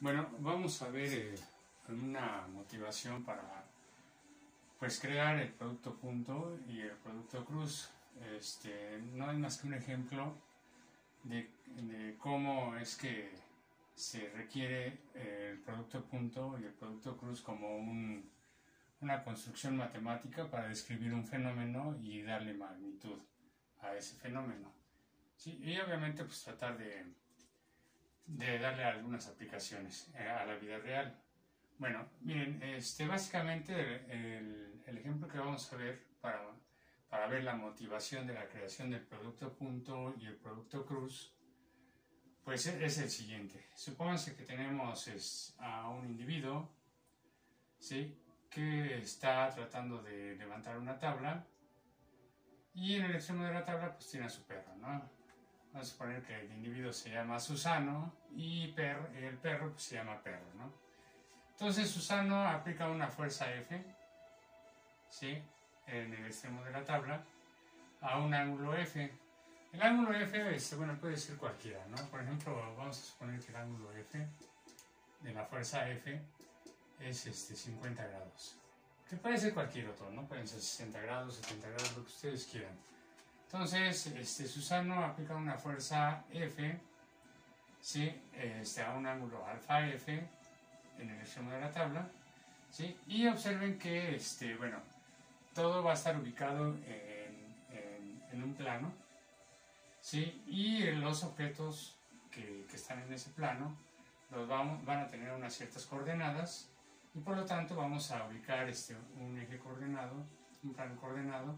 Bueno, vamos a ver una motivación para pues crear el producto punto y el producto cruz. No hay más que un ejemplo de cómo es que se requiere el producto punto y el producto cruz como una construcción matemática para describir un fenómeno y darle magnitud a ese fenómeno. Sí, y obviamente pues tratar de darle algunas aplicaciones a la vida real. Bueno, miren, básicamente el ejemplo que vamos a ver para ver la motivación de la creación del producto punto y el producto cruz, pues es el siguiente. Supónganse que tenemos a un individuo, ¿sí?, que está tratando de levantar una tabla y en el extremo de la tabla pues tiene a su perro, ¿no? Vamos a suponer que el individuo se llama Susano y el perro pues se llama Perro, ¿no? Entonces Susano aplica una fuerza F, ¿sí?, en el extremo de la tabla a un ángulo F. El ángulo F, bueno, puede ser cualquiera, ¿no? Por ejemplo, vamos a suponer que el ángulo F de la fuerza F es 50 grados. Que puede ser cualquier otro, ¿no? Pueden ser 60 grados, 70 grados, lo que ustedes quieran. Entonces, Susano aplica una fuerza F, ¿sí?, a un ángulo alfa F en el extremo de la tabla, ¿sí? Y observen que, bueno, todo va a estar ubicado en un plano, ¿sí? Y los objetos que están en ese plano van a tener unas ciertas coordenadas y por lo tanto vamos a ubicar un eje coordenado, un plano coordenado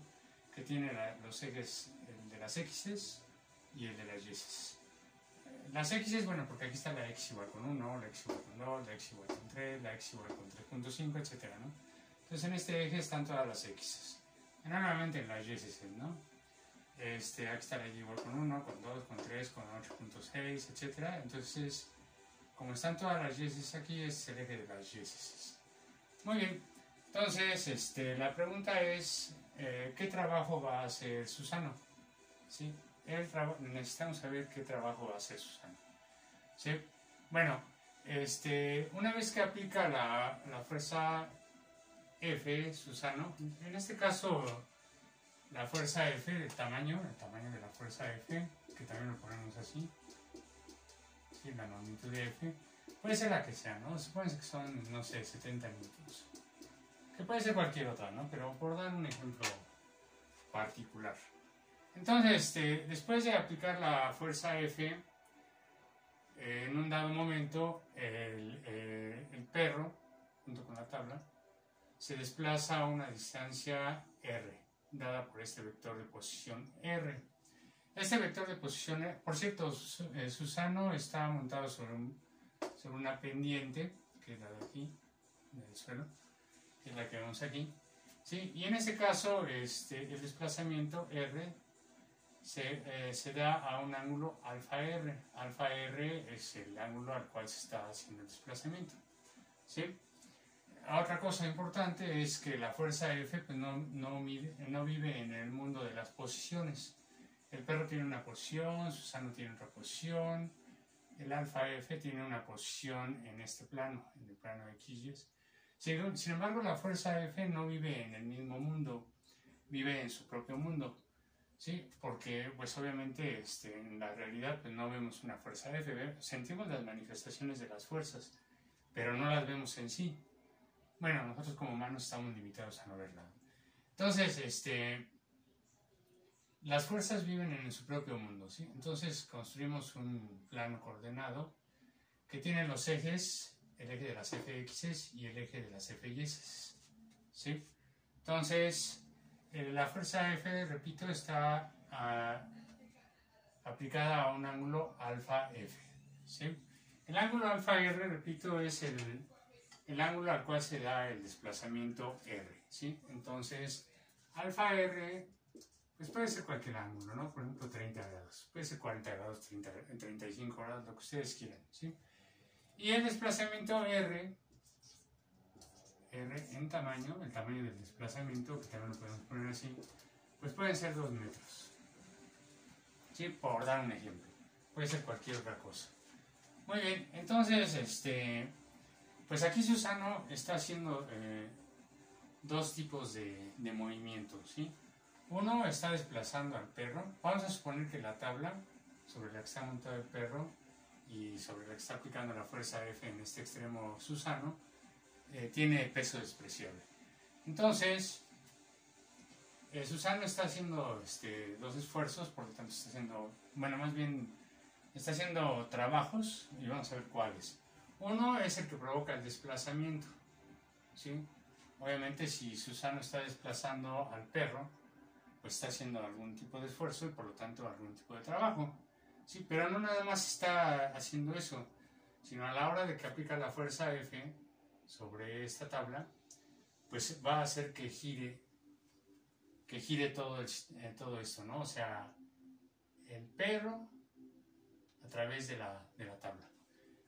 que tiene los ejes, el de las X y el de las Y. Las X, bueno, porque aquí está la X igual con 1, la X igual con 2, la X igual con 3, la X igual con 3.5, etc., ¿no? Entonces en este eje están todas las X. Normalmente en las Y, ¿no? Aquí está la Y igual con 1, con 2, con 3, con 8.6, etc. Entonces, como están todas las Y aquí, es el eje de las Y. Muy bien. Entonces, la pregunta es, ¿qué trabajo va a hacer Susano? ¿Sí? Necesitamos saber qué trabajo va a hacer Susano. ¿Sí? Bueno, una vez que aplica la fuerza F, Susano, en este caso la fuerza F, el tamaño de la fuerza F, que también lo ponemos así, ¿sí?, la magnitud de F, puede ser la que sea, ¿no? Supónganse que son, no sé, 70 newtons, que puede ser cualquier otra, ¿no? Pero por dar un ejemplo particular. Entonces, después de aplicar la fuerza F, en un dado momento, el perro, junto con la tabla, se desplaza a una distancia R, dada por este vector de posición R. Este vector de posición R, por cierto, Susano está montado sobre una pendiente, que es la de aquí, del suelo, que es la que vemos aquí, ¿sí? Y en este caso, el desplazamiento R se da a un ángulo alfa R. Alfa R es el ángulo al cual se está haciendo el desplazamiento, ¿sí? Otra cosa importante es que la fuerza F pues, no vive en el mundo de las posiciones. El perro tiene una posición, Susano tiene otra posición, el alfa F tiene una posición en este plano, en el plano de XY. Sin embargo, la fuerza F no vive en el mismo mundo, vive en su propio mundo, ¿sí? Porque, pues obviamente, en la realidad pues, no vemos una fuerza F, sentimos las manifestaciones de las fuerzas, pero no las vemos en sí. Bueno, nosotros como humanos estamos limitados a no verla. Entonces, las fuerzas viven en su propio mundo, ¿sí? Entonces construimos un plano coordenado que tiene los ejes, el eje de las Fx y el eje de las Fy, ¿sí? Entonces, la fuerza F, repito, está aplicada a un ángulo alfa F, ¿sí? El ángulo alfa R, repito, es el ángulo al cual se da el desplazamiento R, ¿sí? Entonces, alfa R, pues puede ser cualquier ángulo, ¿no? Por ejemplo, 30 grados, puede ser 40 grados, 35 grados, lo que ustedes quieran, ¿sí? Y el desplazamiento R en tamaño, el tamaño del desplazamiento, que también lo podemos poner así, pues pueden ser 2 metros, ¿sí? Por dar un ejemplo, puede ser cualquier otra cosa. Muy bien, entonces, pues aquí Susano está haciendo dos tipos de movimientos, ¿sí? Uno está desplazando al perro. Vamos a suponer que la tabla sobre la que está montado el perro y sobre la que está aplicando la fuerza F en este extremo Susano tiene peso despreciable. Entonces, Susano está haciendo dos esfuerzos, por lo tanto está haciendo, bueno, más bien está haciendo trabajos y vamos a ver cuáles. Uno es el que provoca el desplazamiento, ¿sí? Obviamente si Susano está desplazando al perro, pues está haciendo algún tipo de esfuerzo y por lo tanto algún tipo de trabajo, ¿sí? Pero no nada más está haciendo eso, sino a la hora de que aplica la fuerza F sobre esta tabla, pues va a hacer que gire todo esto, ¿no? O sea, el perro a través de la tabla.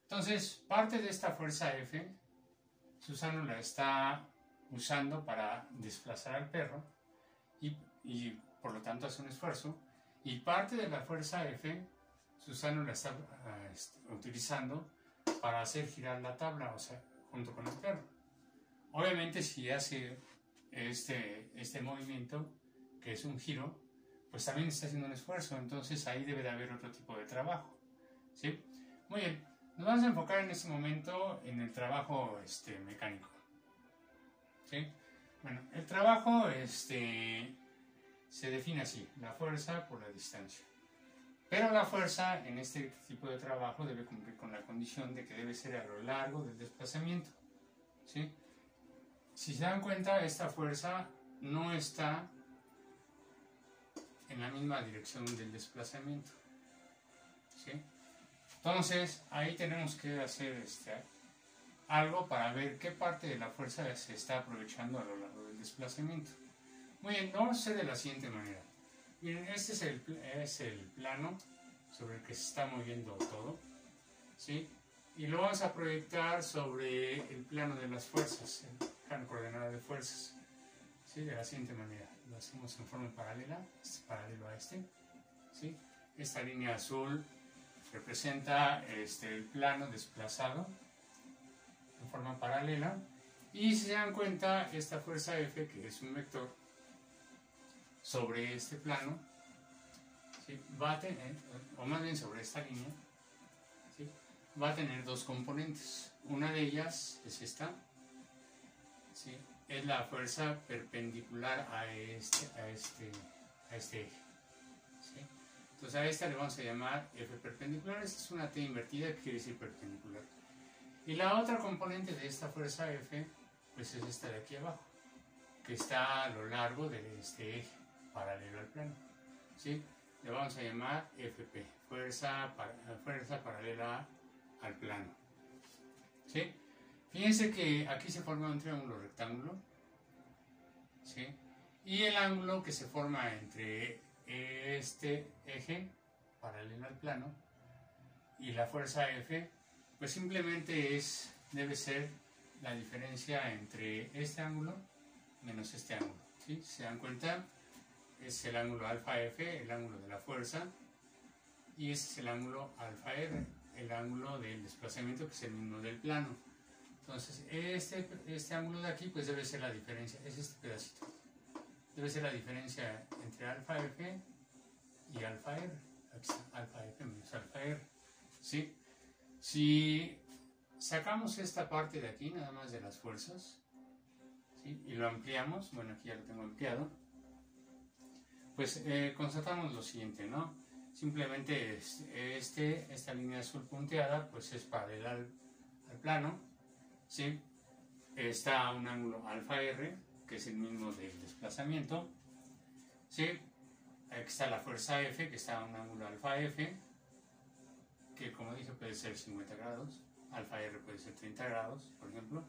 Entonces, parte de esta fuerza F, Susano la está usando para desplazar al perro y por lo tanto hace un esfuerzo, y parte de la fuerza F, Susano la está utilizando para hacer girar la tabla, o sea, junto con el perro. Obviamente si hace este movimiento, que es un giro, pues también está haciendo un esfuerzo, entonces ahí debe de haber otro tipo de trabajo, ¿sí? Muy bien, nos vamos a enfocar en este momento en el trabajo mecánico, ¿sí? Bueno, el trabajo se define así, la fuerza por la distancia. Pero la fuerza en este tipo de trabajo debe cumplir con la condición de que debe ser a lo largo del desplazamiento, ¿sí? Si se dan cuenta, esta fuerza no está en la misma dirección del desplazamiento, ¿sí? Entonces, ahí tenemos que hacer algo para ver qué parte de la fuerza se está aprovechando a lo largo del desplazamiento. Muy bien, vamos a hacer de la siguiente manera. Miren, este es el plano sobre el que se está moviendo todo, ¿sí? Y lo vamos a proyectar sobre el plano de las fuerzas, el plano coordenado de fuerzas, ¿sí? De la siguiente manera. Lo hacemos en forma paralela, paralelo a ¿sí? Esta línea azul representa el plano desplazado en forma paralela, y si se dan cuenta, esta fuerza F, que es un vector sobre este plano, ¿sí? Va a tener, o más bien sobre esta línea, ¿sí? Va a tener dos componentes. Una de ellas es esta, ¿sí? Es la fuerza perpendicular a este eje, ¿sí? Entonces a esta le vamos a llamar F perpendicular. Esta es una T invertida, que quiere decir perpendicular. Y la otra componente de esta fuerza F, pues es esta de aquí abajo, que está a lo largo de este eje, paralelo al plano, ¿sí? Le vamos a llamar FP, fuerza paralela al plano, ¿sí? Fíjense que aquí se forma un triángulo rectángulo, ¿sí? Y el ángulo que se forma entre este eje paralelo al plano y la fuerza F, pues simplemente debe ser la diferencia entre este ángulo menos este ángulo, ¿sí? ¿Se dan cuenta? Es el ángulo alfa F, el ángulo de la fuerza, y ese es el ángulo alfa R, el ángulo del desplazamiento, que es el mismo del plano. Entonces este ángulo de aquí pues debe ser la diferencia, es este pedacito, debe ser la diferencia entre alfa F y alfa R. Aquí está, alfa F menos alfa R, ¿sí? Si sacamos esta parte de aquí, nada más de las fuerzas, ¿sí? Y lo ampliamos, bueno, aquí ya lo tengo ampliado, pues constatamos lo siguiente, ¿no? Simplemente esta línea azul punteada pues es paralela al plano, ¿sí? Está a un ángulo alfa R, que es el mismo del desplazamiento, ¿sí? Aquí está la fuerza F, que está a un ángulo alfa F, que como dije puede ser 50 grados, alfa R puede ser 30 grados, por ejemplo,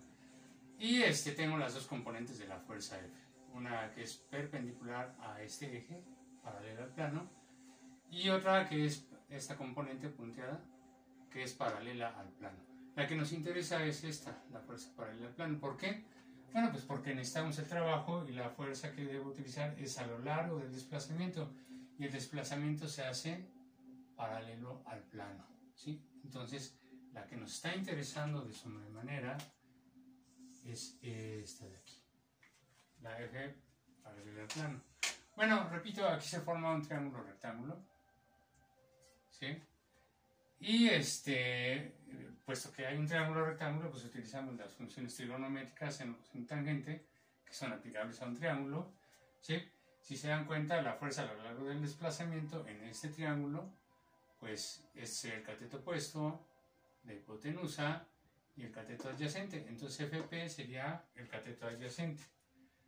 y tengo las dos componentes de la fuerza F, una que es perpendicular a este eje, paralela al plano, y otra que es esta componente punteada, que es paralela al plano. La que nos interesa es esta, la fuerza paralela al plano. ¿Por qué? Bueno, pues porque necesitamos el trabajo y la fuerza que debo utilizar es a lo largo del desplazamiento, y el desplazamiento se hace paralelo al plano, ¿sí? Entonces la que nos está interesando de sobremanera es esta de aquí, la F paralela al plano. Bueno, repito, aquí se forma un triángulo rectángulo, ¿sí? Y puesto que hay un triángulo rectángulo, pues utilizamos las funciones trigonométricas en tangente, que son aplicables a un triángulo, ¿sí? Si se dan cuenta, la fuerza a lo largo del desplazamiento en este triángulo, pues es el cateto opuesto, la hipotenusa y el cateto adyacente. Entonces FP sería el cateto adyacente,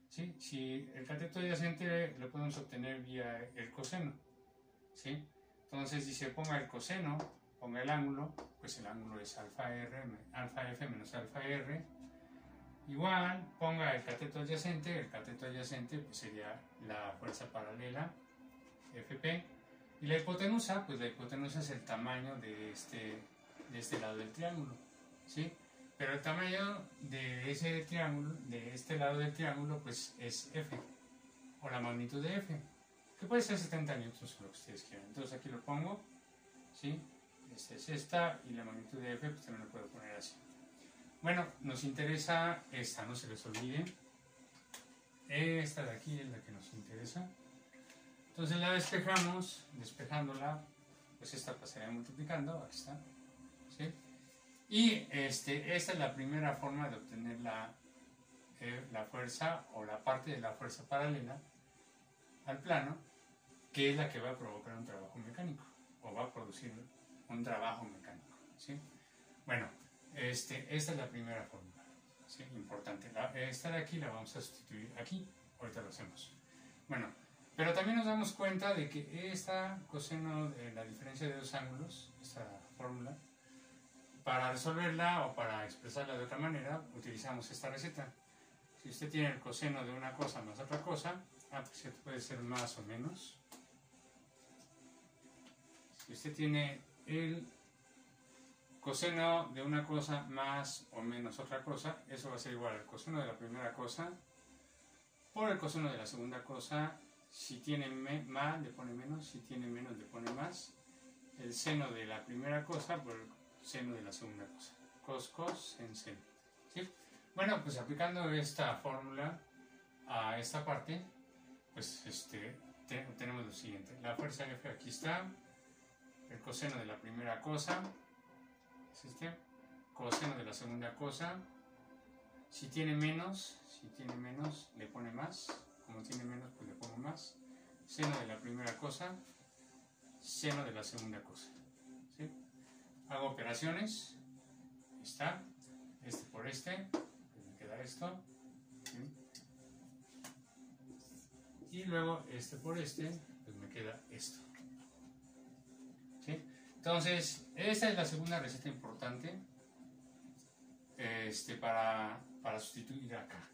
¿sí? Si el cateto adyacente lo podemos obtener vía el coseno, ¿sí? Entonces dice, ponga el coseno, ponga el ángulo, pues el ángulo es alfa F menos alfa R, igual, ponga el cateto adyacente pues sería la fuerza paralela, FP, y la hipotenusa, pues la hipotenusa es el tamaño de este lado del triángulo, ¿sí? Pero el tamaño de ese triángulo, de este lado del triángulo, pues es F, o la magnitud de F, que puede ser 70 newtons o lo que ustedes quieran. Entonces aquí lo pongo, ¿sí? Esta es esta, y la magnitud de F, pues también lo puedo poner así. Bueno, nos interesa esta, no se les olvide. Esta de aquí es la que nos interesa. Entonces la despejamos, despejándola, pues esta pasaría multiplicando, aquí está, ¿sí? Y esta es la primera forma de obtener la fuerza o la parte de la fuerza paralela al plano, que es la que va a provocar un trabajo mecánico o va a producir un trabajo mecánico, ¿sí? Bueno, esta es la primera fórmula, ¿sí? Importante. Esta de aquí la vamos a sustituir aquí, ahorita lo hacemos. Bueno, pero también nos damos cuenta de que esta coseno de la diferencia de dos ángulos, esta fórmula, para resolverla o para expresarla de otra manera, utilizamos esta receta. Si usted tiene el coseno de una cosa más otra cosa, pues esto puede ser más o menos. Si usted tiene el coseno de una cosa más o menos otra cosa, eso va a ser igual al coseno de la primera cosa por el coseno de la segunda cosa. Si tiene más, le pone menos; si tiene menos, le pone más. El seno de la primera cosa por el seno de la segunda cosa. Cos, en seno, ¿sí? Bueno, pues aplicando esta fórmula a esta parte, pues tenemos lo siguiente. La fuerza F aquí está. El coseno de la primera cosa es coseno de la segunda cosa. Si tiene menos, le pone más. Como tiene menos, pues le pongo más. Seno de la primera cosa, seno de la segunda cosa, ¿sí? Hago operaciones. Está por pues me queda esto, ¿sí? Y luego por pues me queda esto, ¿sí? Entonces esta es la segunda receta importante para sustituir acá.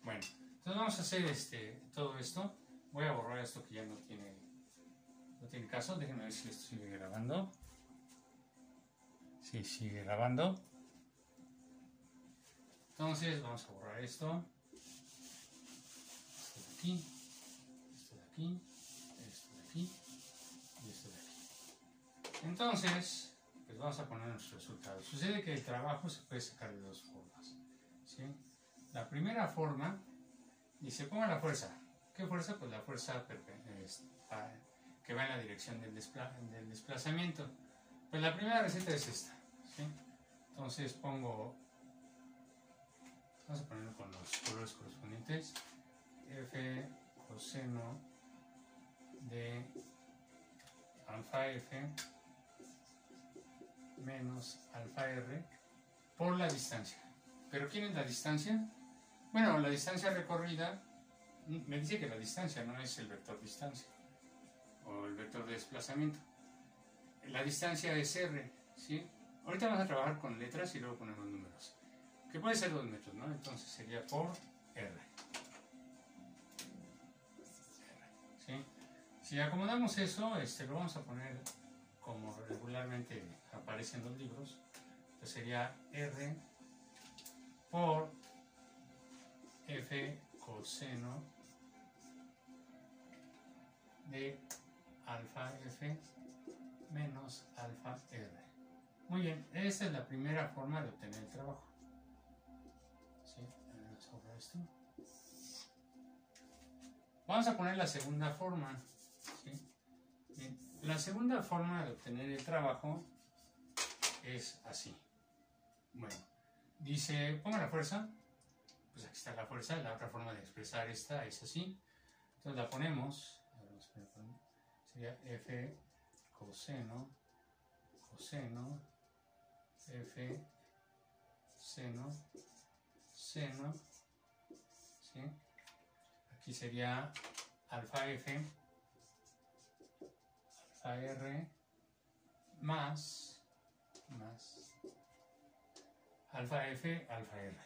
Bueno, entonces vamos a hacer todo esto. Voy a borrar esto que ya no tiene caso. Déjenme ver si esto sigue grabando. Sí, sigue grabando. Entonces vamos a borrar esto. Esto de aquí, esto de aquí, esto de aquí y esto de aquí. Entonces, pues vamos a poner nuestros resultados. Sucede que el trabajo se puede sacar de dos formas, ¿sí? La primera forma dice, ponga la fuerza. ¿Qué fuerza? Pues la fuerza que va en la dirección del desplazamiento. Pues la primera receta es esta, ¿sí? Entonces vamos a ponerlo con los colores correspondientes. F coseno de alfa F menos alfa R por la distancia. ¿Pero quién es la distancia? Bueno, la distancia recorrida, me dice que la distancia no es el vector distancia o el vector de desplazamiento. La distancia es R, ¿sí? Ahorita vamos a trabajar con letras y luego ponemos números, que puede ser 2 metros, ¿no? Entonces sería por R, ¿sí? Si acomodamos eso, lo vamos a poner como regularmente aparece en los libros, pues sería R por F coseno de alfa F menos alfa R. Muy bien, esa es la primera forma de obtener el trabajo. ¿Sí? Vamos a borrar esto. Vamos a poner la segunda forma. ¿Sí? Bien. La segunda forma de obtener el trabajo es así. Bueno, dice, ponga la fuerza. Pues aquí está la fuerza. La otra forma de expresar esta es así. Entonces la ponemos. Sería F coseno, F seno, seno. ¿Sí? Aquí sería alfa F, alfa R, más alfa F, alfa R,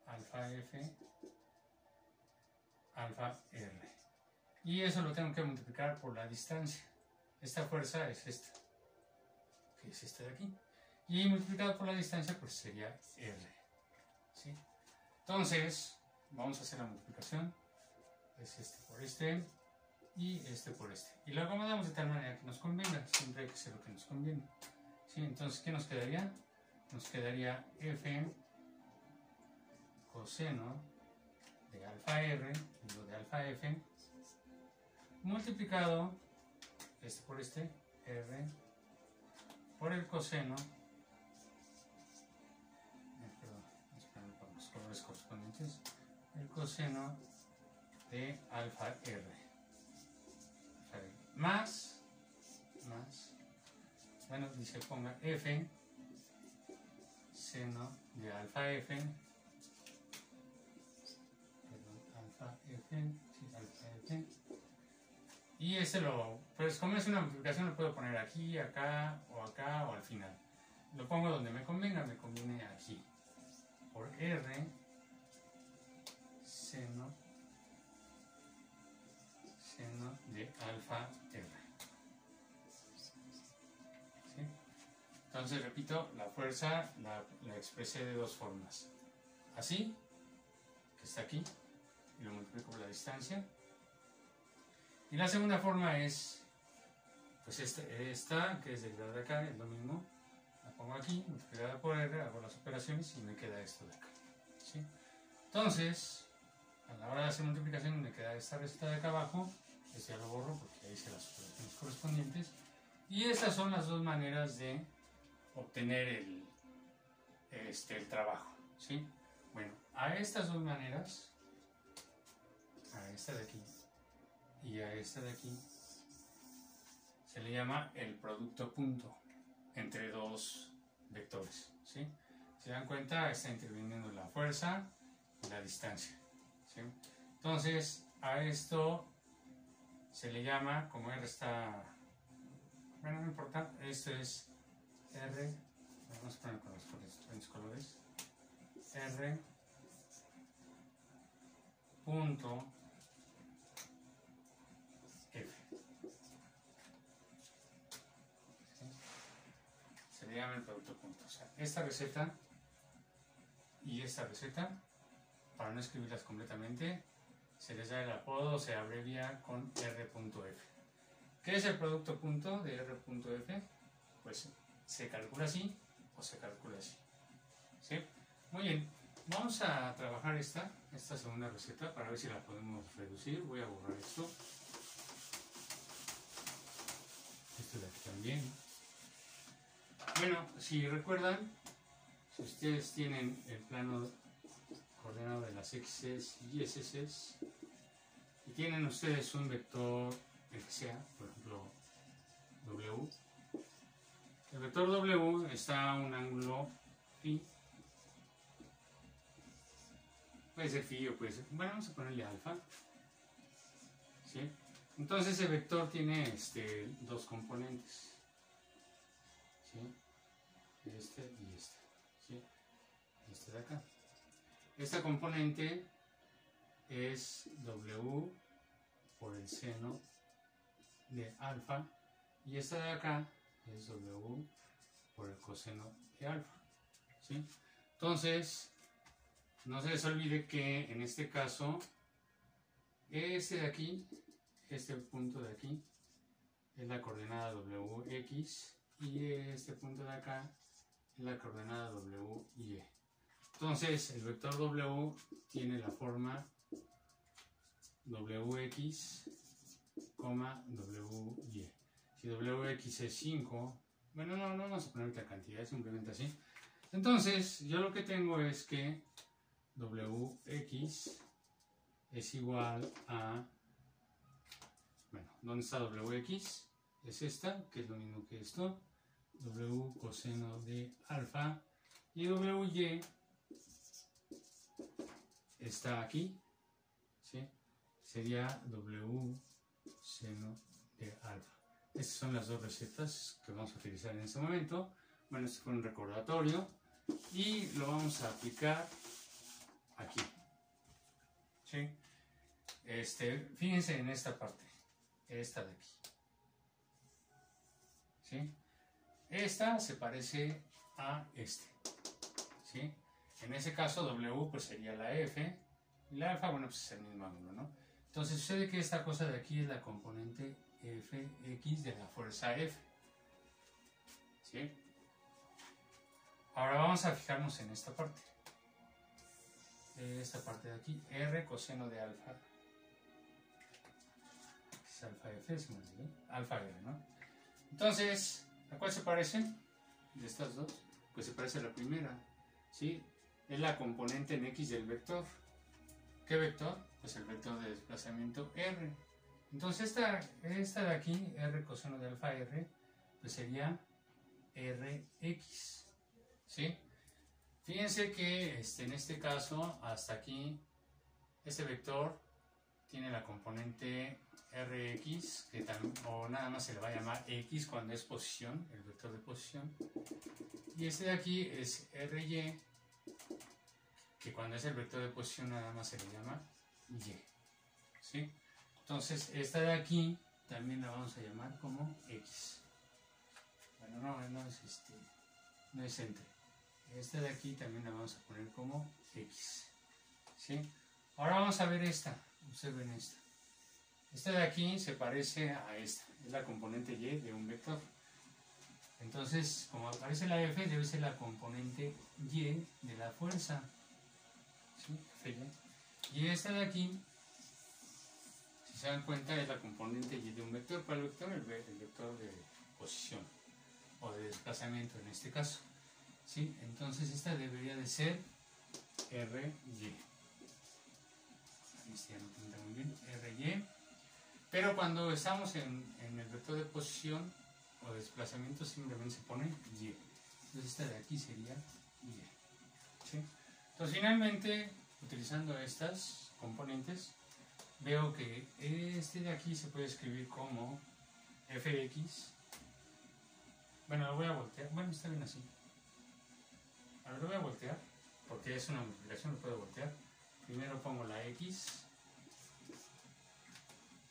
alfa F, alfa R. Y eso lo tengo que multiplicar por la distancia. Esta fuerza es esta, que es esta de aquí. Y multiplicado por la distancia, pues sería R. ¿Sí? Entonces, vamos a hacer la multiplicación. Es este por este y este por este. Y lo acomodamos de tal manera que nos convenga. Siempre hay que hacer lo que nos conviene. ¿Sí? Entonces, ¿qué nos quedaría? Nos quedaría F coseno de alfa R, digo de alfa F, multiplicado este por este, R, por el coseno, perdón, vamos a ponerlo por los colores correspondientes, el coseno de alfa R, más, bueno, dice ponga F, seno de alfa F, perdón, alfa F, sí, alfa F, y ese pues como es una multiplicación lo puedo poner aquí, acá o al final. Lo pongo donde me convenga, me conviene aquí. Por R, seno de alfa R. ¿Sí? Entonces repito, la fuerza la expresé de dos formas. Así, que está aquí, y lo multiplico por la distancia. Y la segunda forma es, pues esta que es derivada de acá, es lo mismo. La pongo aquí, multiplicada por R, hago las operaciones y me queda esto de acá. ¿Sí? Entonces, a la hora de hacer multiplicación me queda esta receta de acá abajo. Este ya lo borro porque ahí hice las operaciones correspondientes. Y estas son las dos maneras de obtener el trabajo. ¿Sí? Bueno, a estas dos maneras, a esta de aquí y a esta de aquí, se le llama el producto punto entre dos vectores. ¿Sí? Se dan cuenta, está interviniendo la fuerza y la distancia. ¿Sí? Entonces, a esto se le llama, como R está, bueno, no importa, esto es R, vamos a poner con los diferentes colores, R punto F. ¿Sí? Se le llama el producto punto. O sea, esta receta y esta receta, para no escribirlas completamente, se les da el apodo, se abrevia con R.F. ¿Qué es el producto punto de R.F? Pues se calcula así o se calcula así. ¿Sí? Muy bien, vamos a trabajar esta segunda receta para ver si la podemos reducir. Voy a borrar esto. Esto de aquí también. Bueno, si recuerdan, si ustedes tienen el plano coordenado de las x's y s's y tienen ustedes un vector, el que sea, por ejemplo W, el vector W está a un ángulo phi, puede ser phi o puede ser, bueno, vamos a ponerle alfa. ¿Sí? Entonces ese vector tiene dos componentes, ¿sí? Este y este, ¿sí? Este de acá. Esta componente es W por el seno de alfa y esta de acá es W por el coseno de alfa. ¿Sí? Entonces, no se les olvide que en este caso, este de aquí, este punto de aquí, es la coordenada WX y este punto de acá es la coordenada W y E. Entonces, el vector W tiene la forma WX, WY. Si WX es 5, bueno, no vamos a poner la cantidad, es simplemente así. Entonces, yo lo que tengo es que WX es igual a, bueno, ¿dónde está WX? Es esta, que es lo mismo que esto, W coseno de alfa, y WY está aquí, ¿sí? Sería W seno de alfa. Estas son las dos recetas que vamos a utilizar en este momento. Bueno, este fue un recordatorio y lo vamos a aplicar aquí, ¿sí? Fíjense en esta parte, esta de aquí, ¿sí? Esta se parece a este, ¿sí? En ese caso W pues sería la F y la alfa, bueno, pues es el mismo ángulo, ¿no? Entonces sucede que esta cosa de aquí es la componente Fx de la fuerza F, ¿sí? Ahora vamos a fijarnos en esta parte. Esta parte de aquí, R coseno de alfa. Es alfa F, se me olvidó. Alfa R, ¿no? Entonces, ¿a cuál se parece? De estas dos, pues se parece a la primera, ¿sí? Es la componente en X del vector. ¿Qué vector? Pues el vector de desplazamiento R. Entonces esta de aquí, R coseno de alfa R, pues sería Rx, ¿sí? Fíjense que en este caso, hasta aquí, este vector tiene la componente Rx, que o nada más se le va a llamar X cuando es posición, el vector de posición. Y este de aquí es Ry, que cuando es el vector de posición nada más se le llama Y, ¿sí? Entonces esta de aquí también la vamos a llamar como X. Bueno, no es entre. Esta de aquí también la vamos a poner como X, ¿sí? Ahora vamos a ver esta, observen esta. Esta de aquí se parece a esta, es la componente Y de un vector. Entonces, como aparece la F, debe ser la componente Y de la fuerza, ¿sí? Fy. Y esta de aquí, si se dan cuenta, es la componente Y de un vector. ¿Cuál vector? El vector de posición o de desplazamiento en este caso, ¿sí? Entonces esta debería de ser Ry. Este ya no pinta muy bien, Ry. Pero cuando estamos en el vector de posición o de desplazamiento simplemente se pone Y. Entonces esta de aquí sería Y, ¿sí? Entonces finalmente, utilizando estas componentes, veo que este de aquí se puede escribir como Fx. Bueno, lo voy a voltear. Bueno, está bien así. Ahora lo voy a voltear, porque es una multiplicación, lo puedo voltear. Primero pongo la X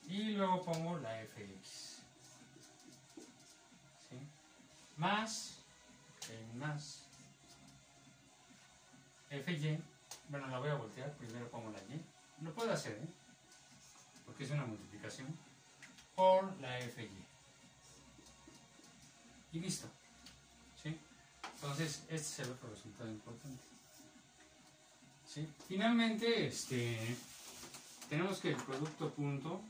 y luego pongo la Fx, ¿sí? Más Fy. Bueno, la voy a voltear, primero pongo la Y. Lo puedo hacer, ¿eh? Porque es una multiplicación por la Fy. Y listo, ¿sí? Entonces, este es el otro resultado importante, ¿sí? Finalmente, tenemos que el producto punto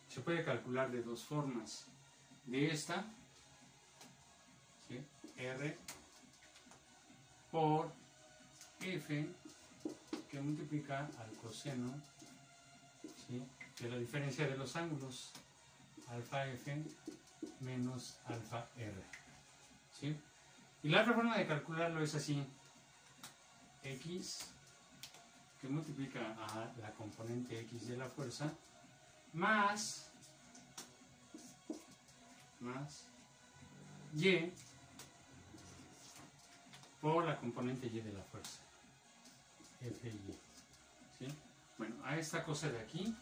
se puede calcular de dos formas. De esta, ¿sí? R por F, que multiplica al coseno, ¿sí? De la diferencia de los ángulos, alfa F menos alfa R, ¿sí? Y la otra forma de calcularlo es así: X, que multiplica a la componente X de la fuerza, más Y por la componente Y de la fuerza, Fy, ¿sí? Bueno, a esta cosa de aquí,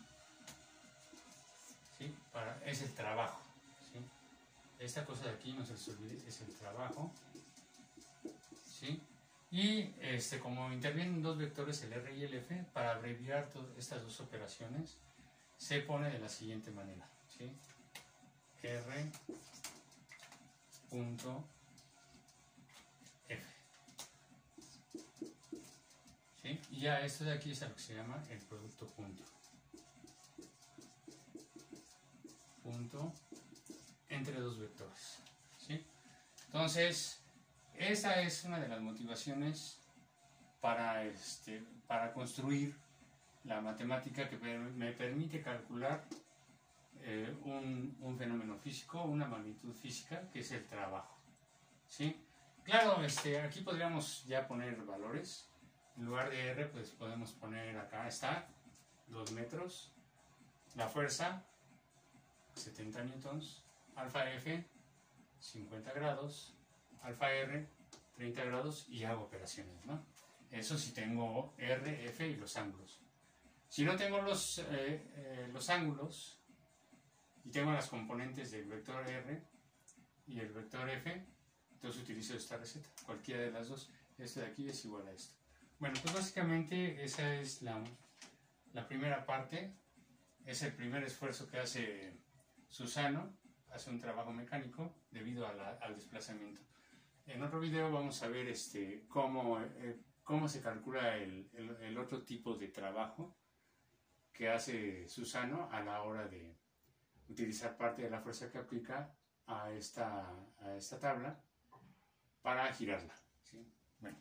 ¿sí? Es el trabajo, ¿sí? Esta cosa de aquí, no se les olvide, es el trabajo, ¿sí? Y como intervienen dos vectores, el R y el F, para abreviar estas dos operaciones, se pone de la siguiente manera, ¿sí? R punto F, ya esto de aquí es a lo que se llama el producto punto. Punto entre dos vectores, ¿sí? Entonces, esa es una de las motivaciones para construir la matemática que me permite calcular un fenómeno físico, una magnitud física, que es el trabajo, ¿sí? Claro, aquí podríamos ya poner valores. En lugar de R, pues podemos poner acá, está, 2 metros, la fuerza, 70 newtons, alfa F, 50 grados, alfa R, 30 grados, y hago operaciones, ¿no? Eso si tengo R, F y los ángulos. Si no tengo los ángulos y tengo las componentes del vector R y el vector F, entonces utilizo esta receta, cualquiera de las dos. Esto de aquí es igual a esto. Bueno, pues básicamente esa es la primera parte. Es el primer esfuerzo que hace Susano, hace un trabajo mecánico debido al desplazamiento. En otro video vamos a ver cómo se calcula el otro tipo de trabajo que hace Susano a la hora de utilizar parte de la fuerza que aplica a esta tabla para girarla, ¿sí? Bueno.